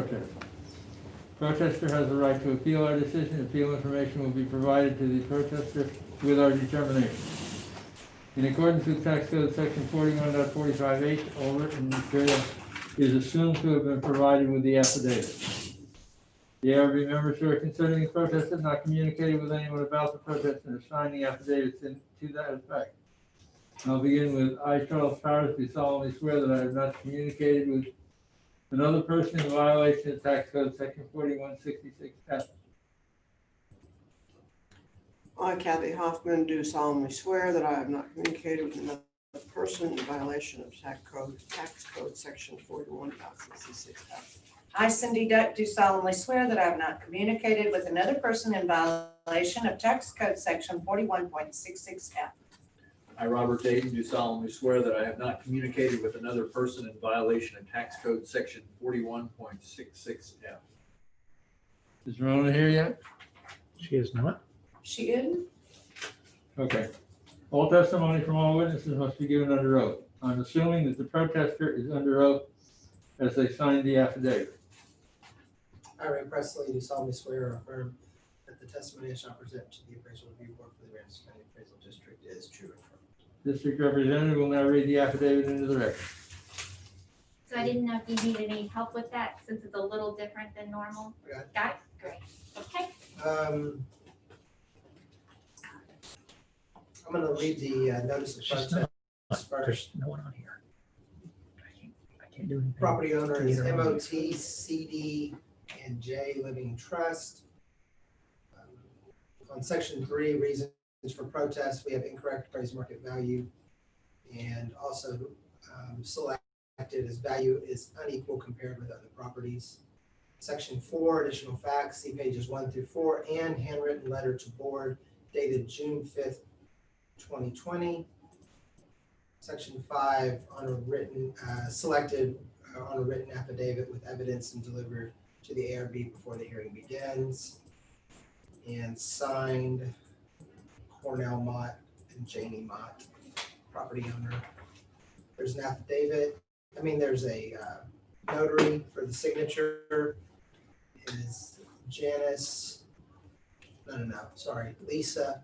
protest. Protester has the right to appeal our decision. Appeal information will be provided to the protester with our determination. In accordance with Tax Code Section 41.45H, all written material is assumed to have been provided with the affidavit. The ARB members who are considering the protest have not communicated with anyone about the protest and are signing affidavits to that effect. I'll begin with I, Charles Powers, do solemnly swear that I have not communicated with another person in violation of Tax Code Section 4166F. I, Kathy Hoffman, do solemnly swear that I have not communicated with another person in violation of Tax Code Section 41.66F. I, Cindy Duck, do solemnly swear that I have not communicated with another person in violation of Tax Code Section 41.66F. I, Robert Dayton, do solemnly swear that I have not communicated with another person in violation of Tax Code Section 41.66F. Is Rona here yet? She is not. She is? Okay. All testimony from all witnesses must be given under oath. I'm assuming that the protester is under oath as they signed the affidavit. I, Ray Presley, do solemnly swear or affirm that the testimony I shall present to the Appraisal Review Board for the Aransas County Appraisal District is true and correct. District Representative will now read the affidavit into the record. So I didn't know if you needed any help with that since it's a little different than normal. Okay. Got it? Great. Okay. I'm going to read the notice of She's protest not. first. There's no one on here. I can't do anything. Property owner is Either one. MOT, CD, and J Living Trust. On section 3, reasons for protest, we have incorrect appraised market value, and also selected as value is unequal compared with other properties. Section 4, additional facts, see pages 1 through 4, and handwritten letter to board dated June 5th, 2020. Section 5, on a written, selected on a written affidavit with evidence and delivered to the ARB before the hearing begins. And signed Cornell Mott and Janie Mott, property owner. There's an affidavit. There's a notary for the signature. It is Janice. Lisa.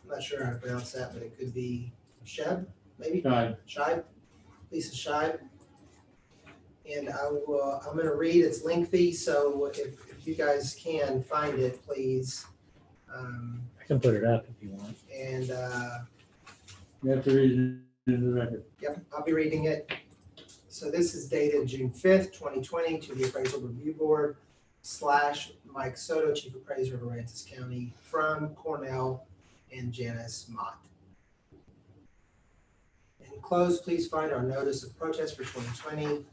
I'm not sure how to pronounce that, but it could be Sheb, maybe? Scheib. Lisa Scheib. And I'm going to read, it's lengthy, so if you guys can find it, please. I can put it up if you want. And You have to read it into the record. yep, I'll be reading it. So this is dated June 5th, 2020 to the Appraisal Review Board / Mike Soto, Chief Appraiser of Aransas County, from Cornell and Janice Mott. Enclosed, please find our notice of protest for 2020,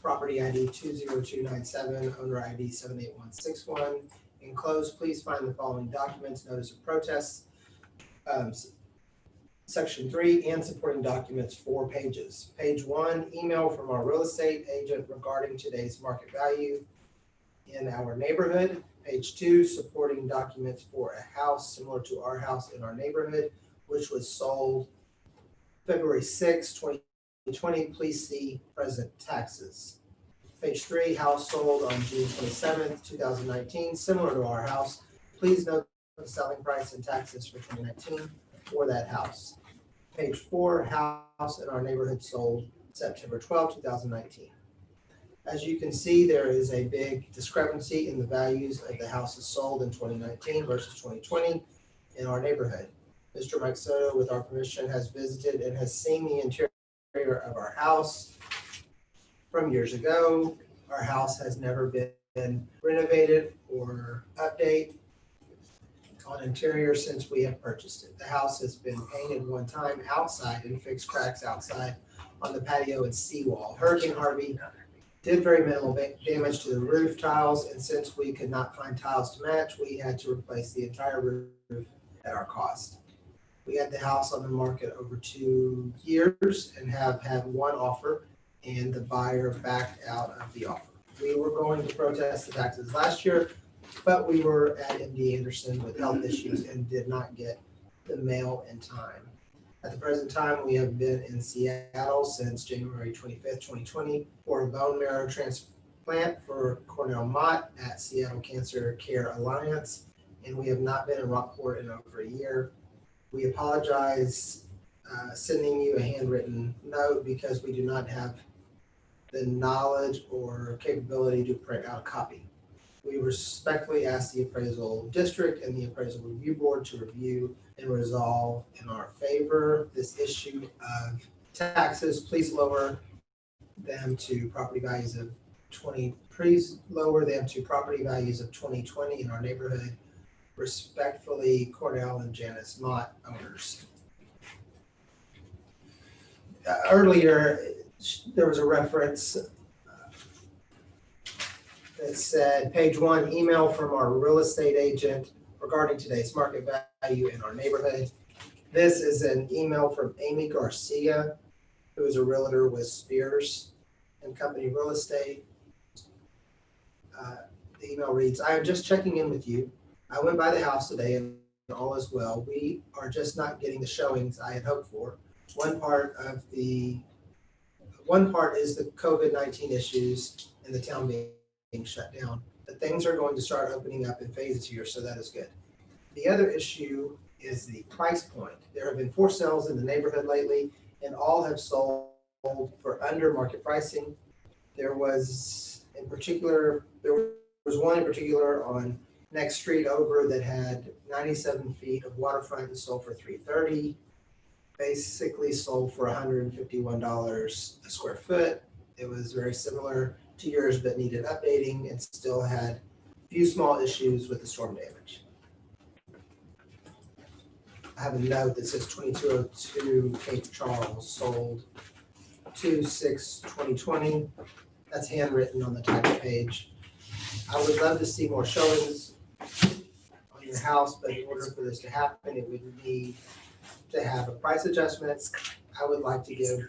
property ID 20297, owner ID 78161. Enclosed, please find the following documents: notice of protest, section 3, and supporting documents, 4 pages. Page 1, email from our real estate agent regarding today's market value in our neighborhood. Page 2, supporting documents for a house similar to our house in our neighborhood, which was sold February 6, 2020. Please see present taxes. Page 3, house sold on June 27th, 2019, similar to our house. Please note the selling price and taxes for 2019 for that house. Page 4, house in our neighborhood sold September 12, 2019. As you can see, there is a big discrepancy in the values of the houses sold in 2019 versus 2020 in our neighborhood. Mr. Mike Soto, with our permission, has visited and has seen the interior of our house from years ago. Our house has never been renovated or updated on interior since we have purchased it. The house has been painted one time outside and fixed cracks outside on the patio and seawall. Hurricane Harvey did very minimal damage to the roof tiles, and since we could not find tiles to match, we had to replace the entire roof at our cost. We had the house on the market over 2 years and have had one offer, and the buyer backed out of the offer. We were going to protest the taxes last year, but we were at MD Anderson with health issues and did not get the mail in time. At the present time, we have been in Seattle since January 25th, 2020 for a bone marrow transplant plant for Cornell Mott at Seattle Cancer Care Alliance, and we have not been in Rockport in over a year. We apologize sending you a handwritten note because we do not have the knowledge or capability to print out a copy. We respectfully ask the appraisal district and the appraisal review board to review and resolve in our favor this issue of taxes. Please lower them to property values of 2020 in our neighborhood. Respectfully, Cornell and Janice Mott, owners. Earlier, there was a reference that said, page 1, email from our real estate agent regarding today's market value in our neighborhood. This is an email from Amy Garcia, who is a realtor with Spears and Company Real Estate. The email reads, I am just checking in with you. I went by the house today and all is well. We are just not getting the showings I had hoped for. One part is the COVID-19 issues and the town being shut down. But things are going to start opening up in phases here, so that is good. The other issue is the price point. There have been 4 sales in the neighborhood lately, and all have sold for under market pricing. There was one in particular on next street over that had 97 feet of waterfront and sold for $330. Basically sold for $151 a square foot. It was very similar to yours, but needed updating and still had a few small issues with the storm damage. I have a note that says 2202 Cape Charles sold 2/6/2020. That's handwritten on the title page. I would love to see more showings on your house, but in order for this to happen, it would need to have a price adjustment. I would like to give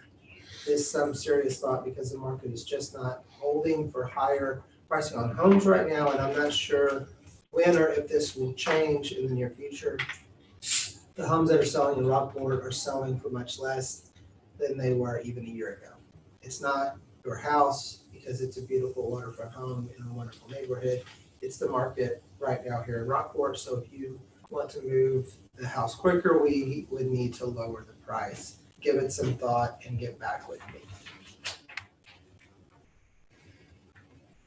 this some serious thought because the market is just not holding for higher pricing on homes right now, and I'm not sure when or if this will change in the near future. The homes that are selling in Rockport are selling for much less than they were even a year ago. It's not your house because it's a beautiful waterfront home in a wonderful neighborhood. It's the market right now here in Rockport. So if you want to move the house quicker, we would need to lower the price. Give it some thought and get back with me.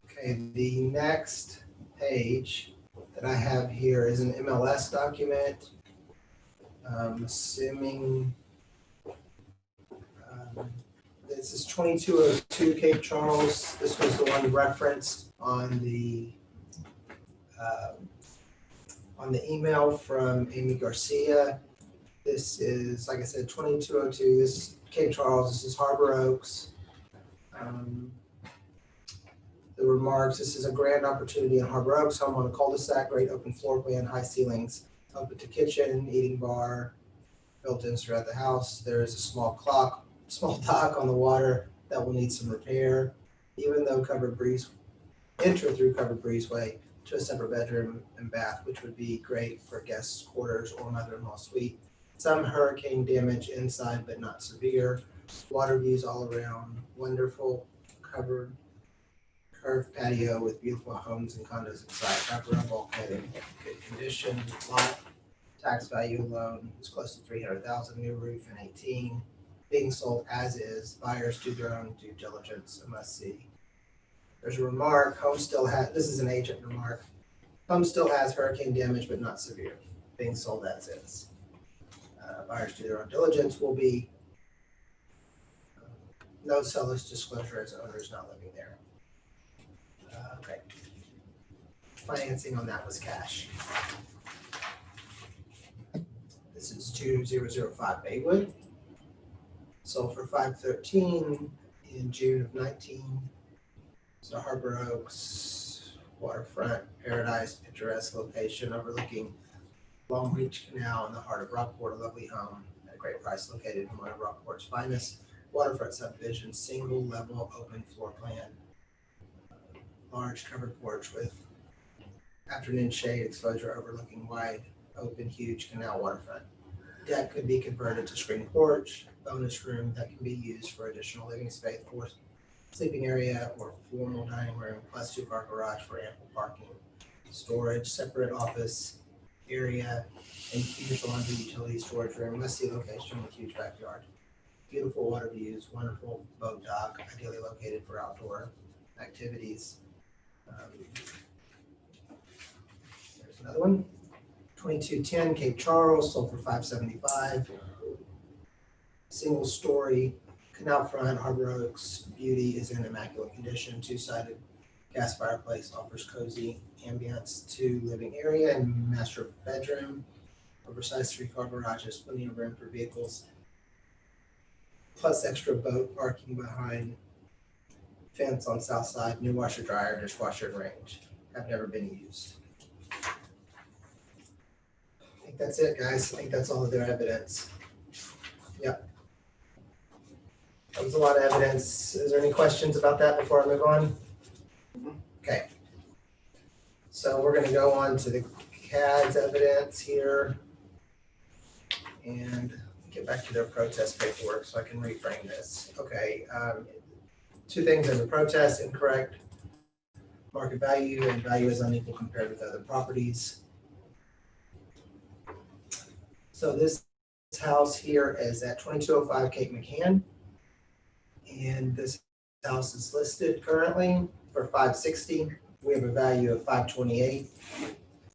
Okay, the next page that I have here is an MLS document. Assuming this is 2202 Cape Charles. This was the one referenced on the email from Amy Garcia. This is, like I said, 2202. This is Cape Charles. This is Harbor Oaks. The remarks, this is a grand opportunity in Harbor Oaks, home on a cul-de-sac, great open floor plan, high ceilings, open to kitchen, eating bar, built-ins throughout the house. There is a small dock on the water that will need some repair, even though enter through covered breezeway to a separate bedroom and bath, which would be great for guest quarters or mother-in-law suite. Some hurricane damage inside, but not severe. Water views all around, wonderful covered curved patio with beautiful homes and condos inside. Upper and bulkhead in good condition. Lot tax value alone is close to $300,000. New roof in 18. Being sold as is. Buyers do their own due diligence. A must see. There's a remark. This is an agent remark. Home still has hurricane damage, but not severe. Being sold as is. Buyers do their own diligence. Will be no seller's disclosure as owners not living there. Okay. Financing on that was cash. This is 2005 Baywood. Sold for $513 in June of 19. So Harbor Oaks, waterfront, paradise, picturesque location overlooking Long Beach Canal in the heart of Rockport. A lovely home at a great price, located in one of Rockport's finest waterfront subdivisions. Single level open floor plan. Large covered porch with afternoon shade exposure overlooking wide open huge canal waterfront. Deck could be converted to screen porch, bonus room that can be used for additional living space, sleeping area or formal dining room, plus 2-car garage for ample parking, storage, separate office area, and commercial laundry utility storage room, must see location with huge backyard. Beautiful water views, wonderful boat dock, ideally located for outdoor activities. There's another one. 2210 Cape Charles, sold for $575. Single story, canal front, Harbor Oaks, beauty, is in immaculate condition, 2-sided gas fireplace, offers cozy ambience to living area and master bedroom. Oversized 3-car garages, plenty of room for vehicles, plus extra boat parking behind. Fence on south side, new washer dryer, dishwasher and range. Have never been used. I think that's it, guys. I think that's all of their evidence. Yep. That was a lot of evidence. Is there any questions about that before I move on? Okay. So we're going to go on to the CAD's evidence here and get back to their protest paperwork so I can reframe this. Okay. 2 things in the protest: incorrect market value, and value is unequal compared with other properties. So this house here is at 2205 Cape McCann, and this house is listed currently for $560. We have a value of $528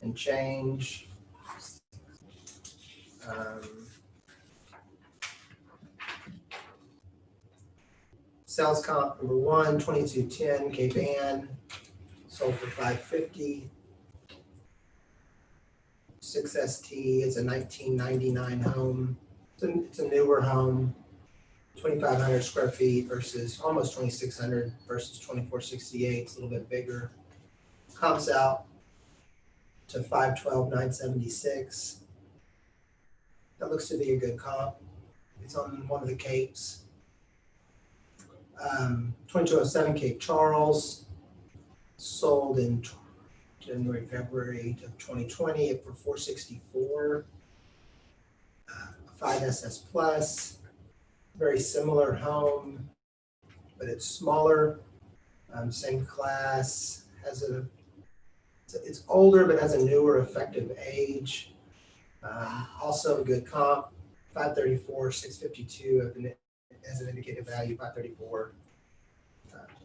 and change. Sales comp number 1, 2210 Cape Ann, sold for $550. 6ST is a 1999 home. It's a newer home, 2,500 square feet versus almost 2,600 versus 2,468. It's a little bit bigger. Comps out to 512,976. That looks to be a good comp. It's on one of the capes. 2207 Cape Charles, sold in January, February of 2020 for $464. 5SS Plus, very similar home, but it's smaller. Same class, it's older but has a newer effective age. Also a good comp, 534, 652 as an indicated value, 534.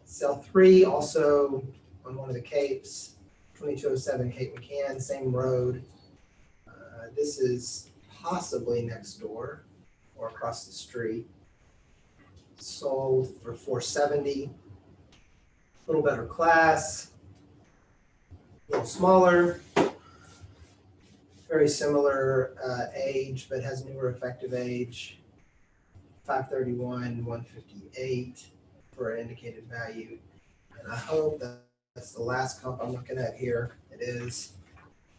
Cell 3 also on one of the capes, 2207 Cape McCann, same road. This is possibly next door or across the street. Sold for $470. A little better class, a little smaller, very similar age, but has newer effective age. 531, 158 for an indicated value. And I hope that's the last comp I'm looking at here. It is.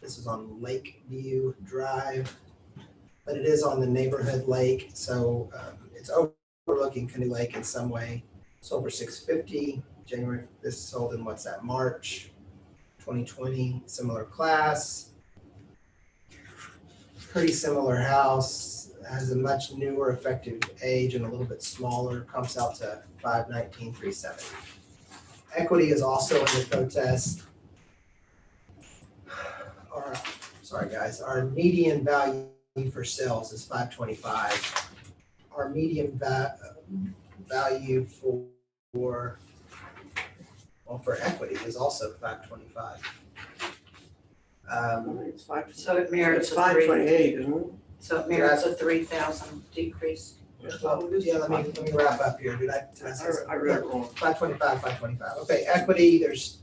This is on Lakeview Drive, but it is on the neighborhood lake, so it's overlooking Canoe Lake in some way. Sold for $650. January. This sold in what's that? March 2020. Similar class. Pretty similar house. Has a much newer effective age and a little bit smaller. Comes out to $519,370. Equity is also in the protest. Sorry guys, our median value for sales is $525. Our median value for equity is also $525. It's five. So it mirrors It's a three, 528, isn't it? so it mirrors a 3,000 decrease. Yeah, let me wrap up here. Did I say something? I read it wrong. 525. Okay, equity, there's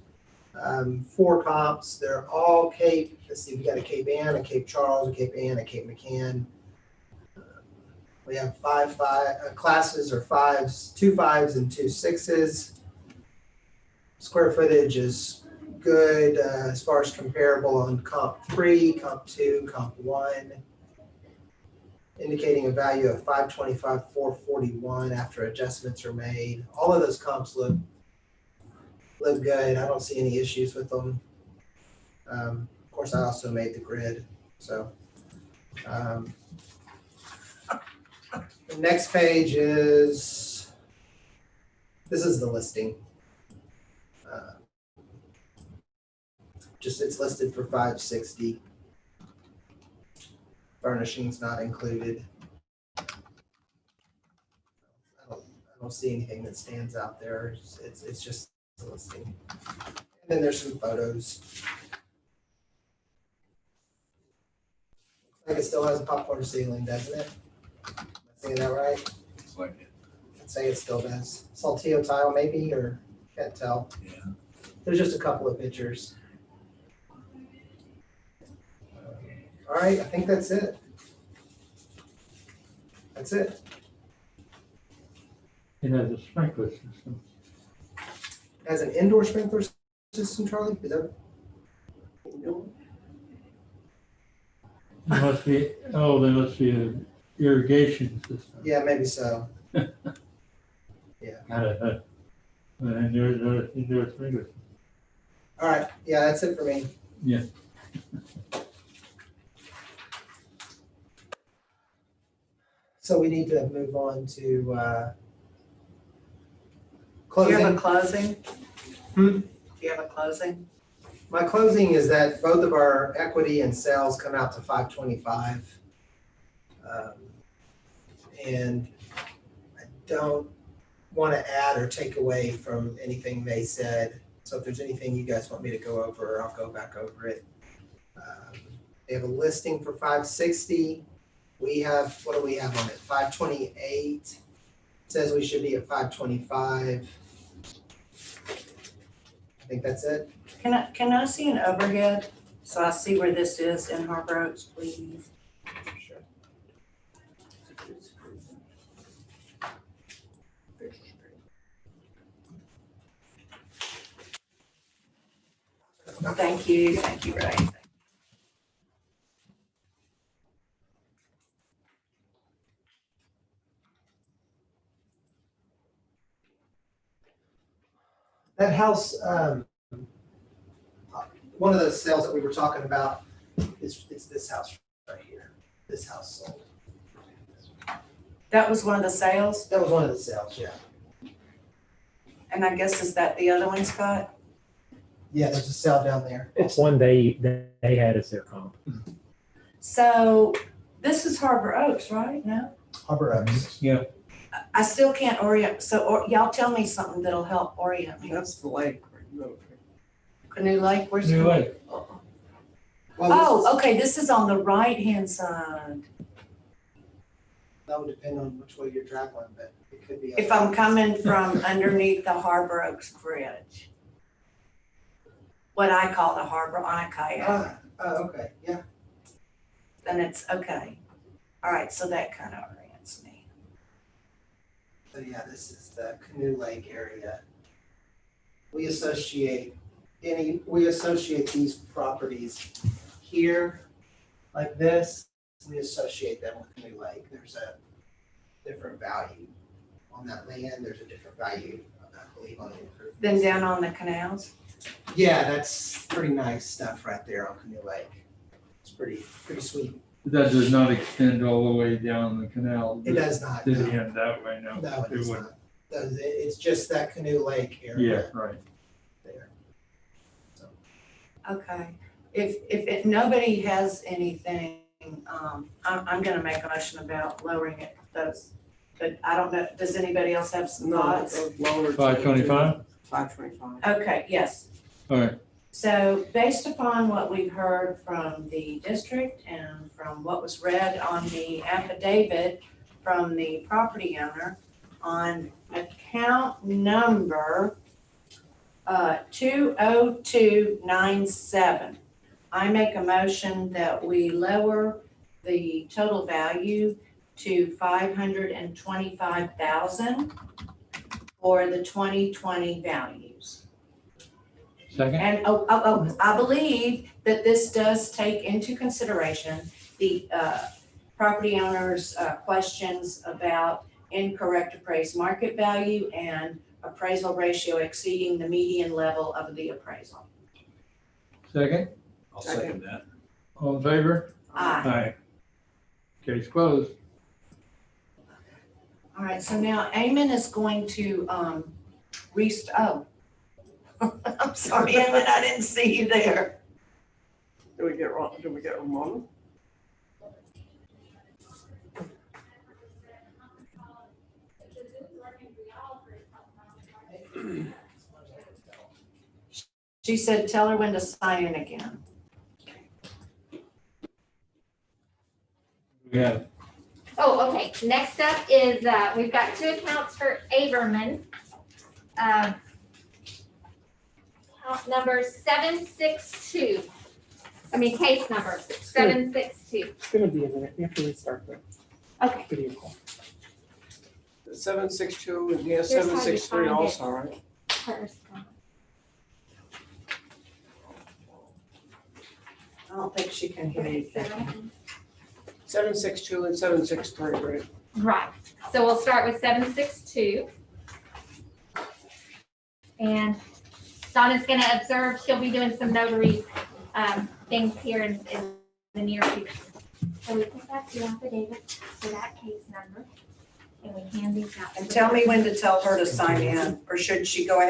4 comps. They're all Cape. Let's see, we got a Cape Ann, a Cape Charles, a Cape Ann, a Cape McCann. We have 5 classes or 5s, 2 5s and 2 6s. Square footage is good as far as comparable on comp 3, comp 2, comp 1. Indicating a value of 525, 441 after adjustments are made. All of those comps look good. I don't see any issues with them. Of course, I also made the grid. So the next page is This is the listing. Just, it's listed for $560. Furnishings not included. I don't see anything that stands out there. It's just the listing. And then there's some photos. Looks like it still has a popcorn ceiling, doesn't it? Am I saying that right? Looks like it. I'd say it still does. Saltillo tile maybe, or can't tell. Yeah. There's just a couple of pictures. All right, I think that's it. That's it. It has a sprinkler system. It has an indoor sprinkler system, Charlie? Is that? No, There must be, there must be an irrigation system. Yeah, maybe so. And there's indoor sprinkler. All right, yeah, that's it for me. Yeah. So we need to move on to Do you have closing. a closing? Hmm? Do you have a closing? My closing is that both of our equity and sales come out to 525. And I don't want to add or take away from anything they said. So if there's anything you guys want me to go over, I'll go back over it. They have a listing for 560. We have, what do we have on it? 528. Says we should be at 525. I think that's it. Can I see an overhead? So I see where this is in Harbor Oaks, please. Sure. Thank you, Ray. That house, one of the sales that we were talking about is, it's this house right here. This house sold. That was one of the sales, That was one of the sales, yeah. and I guess is that the other one, Scott? Yeah, there's a sale down there. It's one they had as their comp. So this is Harbor Oaks, right? No? Harbor Oaks. Yeah. I still can't orient, so y'all tell me something that'll help orient me. that's the lake. No. Canoe Lake, where's Canoe Canoe Lake. Lake? Well, Oh, okay, this is on the right-hand side. that would depend on which way you're traveling, but it could be. If I'm coming from underneath the Harbor Oaks Bridge. What I call the harbor on a kayak, Okay, yeah. then it's okay. All right, so that kind of orients me. So yeah, this is the Canoe Lake area. We associate these properties here like this. We associate them with Canoe Lake. There's a different value on that land. There's a different value, I believe, on the improvements. Then down on the canals? Yeah, that's pretty nice stuff right there on Canoe Lake. It's pretty sweet. That does not extend all the way down the canal. It does not. Did No, it end that way? No. no, it it does wouldn't. not. It's just that Canoe Lake Yeah, area right. there. So, Okay. If nobody has anything, I'm gonna make a motion about lowering it, those, but I don't know, does anybody else have some No, thoughts? it was lowered. 525? 525. Okay, yes. All right. So based upon what we've heard from the district and from what was read on the affidavit from the property owner on account number 20297, I make a motion that we lower the total value to $525,000 for the 2020 values. Second? And I believe that this does take into consideration the property owner's questions about incorrect appraised market value and appraisal ratio exceeding the median level of the appraisal. Second? I'll second that. All in favor? Aye. Aye. Case closed. All right, so now Eamon is going to oh. I'm sorry, Emmett, I didn't see you there. Did we get Ramona? She said, tell her when to sign in again. Yeah. Oh, okay, next up is, we've got 2 accounts for Averman. Account number 762. Case number 762. It's gonna be a minute. We have to restart the Okay, video call. 762 and yeah, Here's how you 763 find it. also, right? first. I don't think she can hear you. 762 and 763, right? Right, so we'll start with 762. And Donna's gonna observe, she'll be doing some notary things here in the near future. So we put that to affidavit for that case number, and we hand these out. And tell me when to tell her to sign in, or should she go ahead